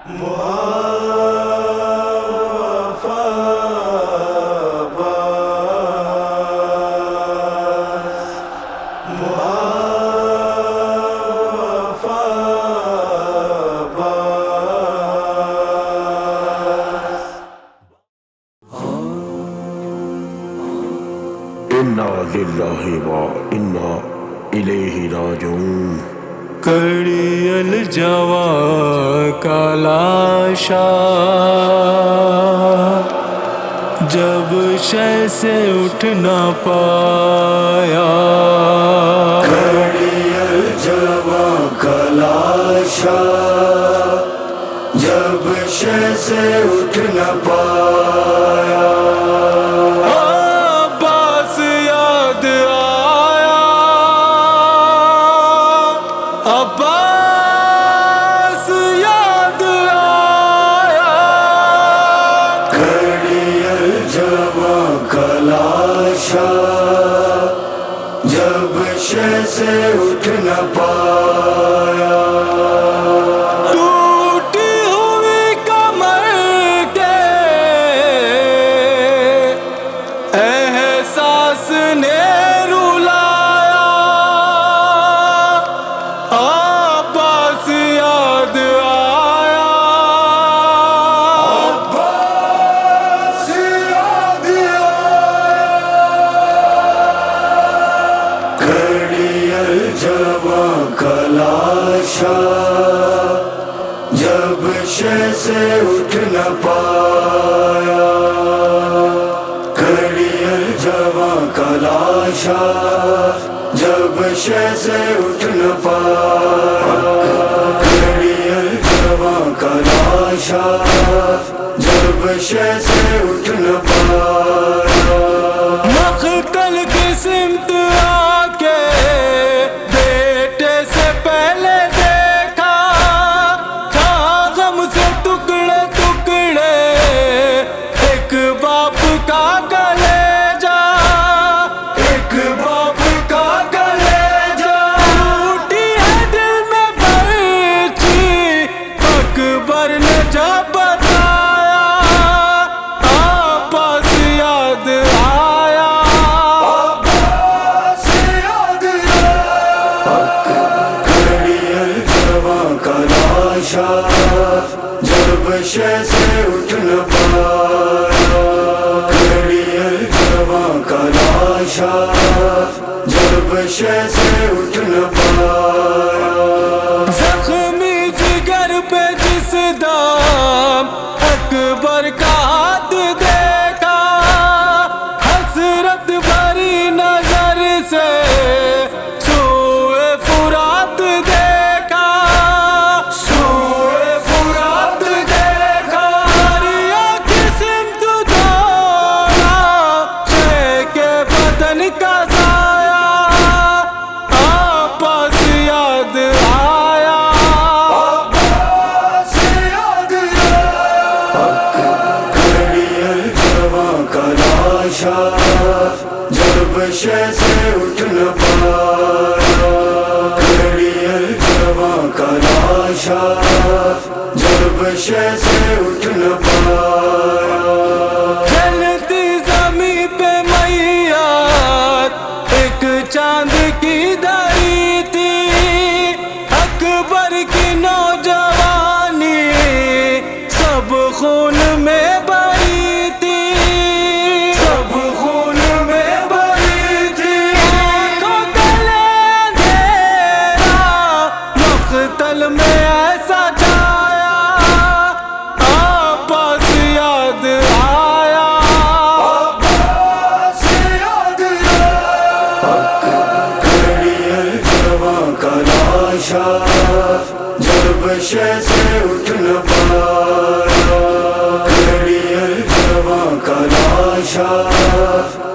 انا للہ و انا الیہ راجعون۔ کڑی الجوا کا لاشا جب شے سے اٹھ نہ پایا، کڑی الجوا کا لاشا جب شے سے اٹھ نہ پایا، عباس یاد آیا، عباس یاد آیا، کڑی الجوا کا لاشا جب شے سے اٹھ نہ پایا، ٹوٹی ہوئی کمر کے احساس نے رلایا، عباس یاد آیا، عباس یاد آیا، کڑی الجوا کا لاشا جب شے سے اٹھ نہ پایا، کڑی الجوا کا لاشا جب شے سے اٹھ نہ پایا، کڑی الجوا کا لاشا جب شے سے اٹھ نہ پایا، مقتل کی سمت آ کے بیٹے سے پہلے دیکھا، تھا غم سے ٹکڑے ٹکڑے ایک باپ کا کلیجا، ایک باپ کا کلیجا، ٹوٹی ہے دل میں برچی اکبر نے جب بتایا، عباس یاد آیا، عباس یاد آیا، کڑی الجوا کا لاشا جب شے سے اٹھ نہ پایا، کڑی الجوا کا لاشا جب شے سے اٹھ نہ پایا، زخمی جگر پہ جس دام اکبر کا ہاتھ دیکھا، حسرت بھری نظر سے سوئے فرات دیکھا، سوئے فرات دیکھا، دریا کی سمت دوڑا شے کے بدن کا سایہ، عباس یاد آیا، عباس یاد آیا، کڑی الجوا کا لاشا جب شے سے اٹھ نہ پایا، کڑی الجوا کا لاشا جب شے سے اٹھ نہ پایا، چلتی زمین پہ میات ایک چاند کی دری تھی، اکبر کی نوجوانی سب خون میں بہی تھی، سب خون میں بہی تھی، آنکھوں تلے اندھیرا مقتل میں ایسا چھایا، عباس یاد آیا، عباس یاد آیا، کڑی الجوا کا لاشا جب شے سے اٹھ نہ پایا، کڑی الجوا کا لاشا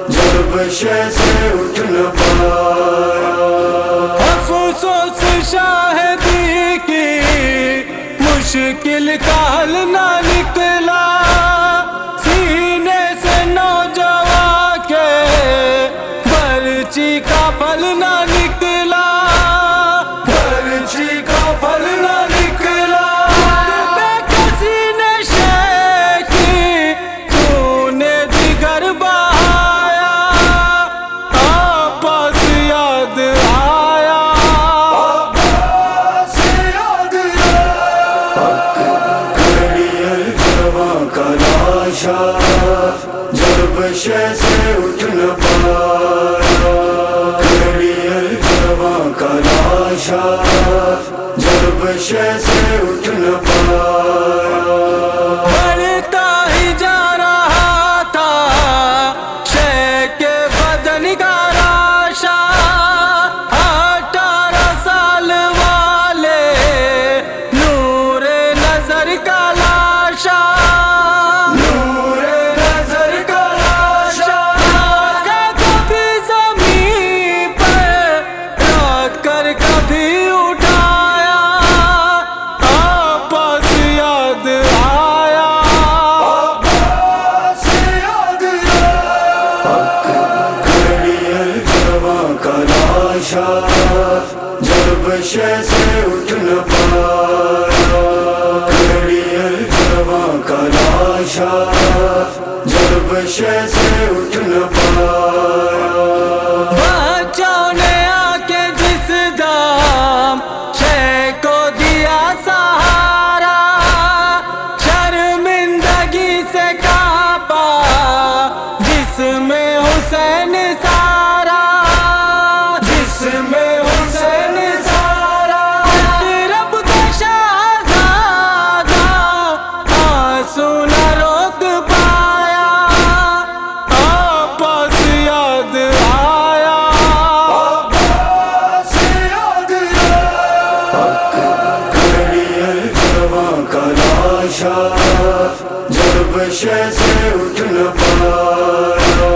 جب شے سے اٹھ نہ پایا، افسوس شاہدی کی مشکل کا حل نہ نکلا، سینے سے نوجوان کے برچی کا پھل نہ نکلا، برچی کا پھل نہ نکلا، دیکھا شے سے اٹھ نہ پایا، بڑھتا ہی جا رہا تھا شے کے بدن کا راشا، 18 سال والے نور نظر کا لاشا، نور نظر کا لاشا، کبھی زمین پر رکھ کر کبھی اٹھایا، آپس یاد آیا، عباس یاد کھڑی الجواں کا لاشا، جب شے سے اٹھ نہ پایا، کھڑی الجواں کا لاشا، جب شے سے اٹھ نہ پایا، بچوں نے آ کے جس دام شے کو دیا سہارا، شرمندگی سے کانپا جس میں حسین سارا، جس میں حسین سارا، رب کا شہزادہ آنسو نہ روک پایا، آپس یاد آیا، عباس یاد کھڑی الجواں کا لاشا، جب شے سے اٹھ نہ پایا،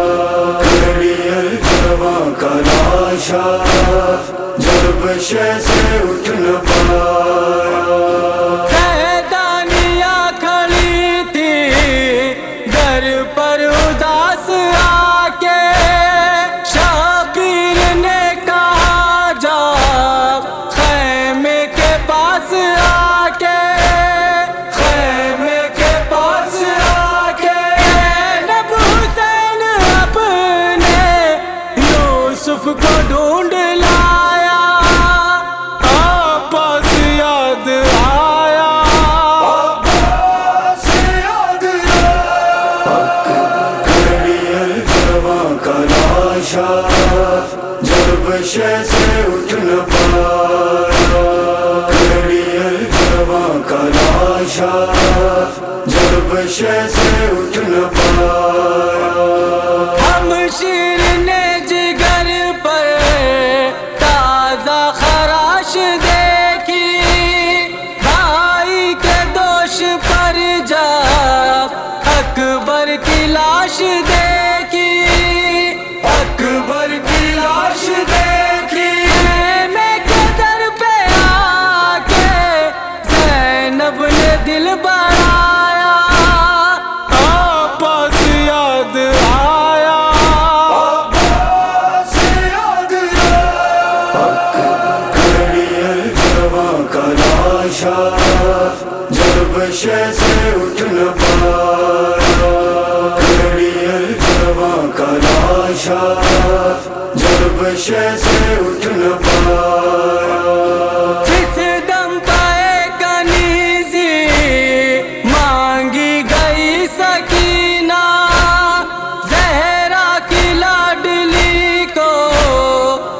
کھڑی الجواں کا لاشا، جب شے سے اٹھ نہ پایا، سیدانیہ کھڑی تھی در پر اداس آ کے، شبیر نے کہا جا خیمے کے پاس آ کے، خیمے کے پاس آ کے، زینب حسین اپنے یوسف کو ڈھونڈ لایا، آپس یاد آیا، عباس یاد کھڑی الجواں کا لاشا، جب شے سے اٹھ نہ پایا، کھڑی الجواں کا لاشا، جب شے سے اٹھ نہ پایا، ہم شیر نے جگر پر تازہ خراش دیکھی، بھائی کے دوش پر جا اکبر کی لاش دیکھی، اکبر کی لاش دیکھی، میں کے در پہ آ کے زینب نے دل بڑھایا، آپس یاد آیا، عباس یاد کھڑی الجواں کا لاشا، جب شے سے اٹھ نہ پایا، کھڑی الجواں کا لاشا، جب شے سے اٹھ نہ پایا، جس دم پائے کنیزی مانگی گئی سکینہ، زہرا کی لاڈلی کو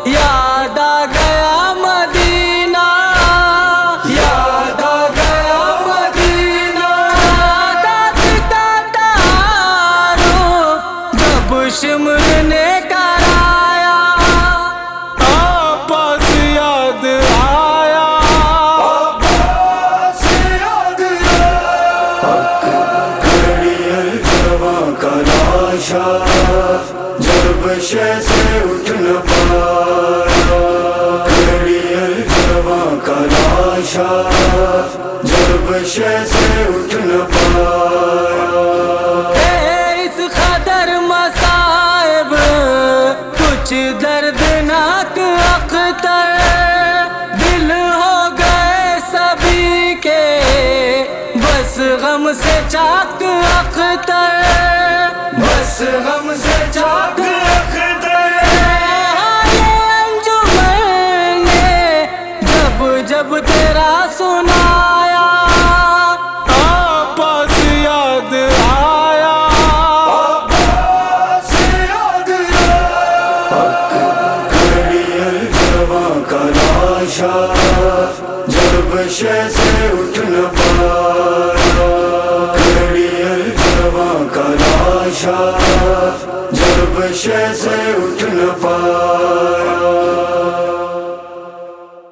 یاد آ گیا مدینہ، یاد آ گیا مدینہ، داد کا تعارف جب شمر نے کرایا، آپس یاد آیا، عباس یاد کھڑی الجواں کا لاشا، جب شے سے اٹھ نہ پایا، کھڑی الجواں کا لاشا، جب شے سے اٹھ نہ پایا، اس قدر مصائب کچھ دردناک اختر، دل ہو گئے سبھی کے بس غم سے چاک اختر، بس غم سے چاک اختر، انجمن نے جب جب تیرا سنایا، آپس یاد آیا، عباس یاد کھڑی الجواں کا لاشا، جب شے اٹھ نہ پایا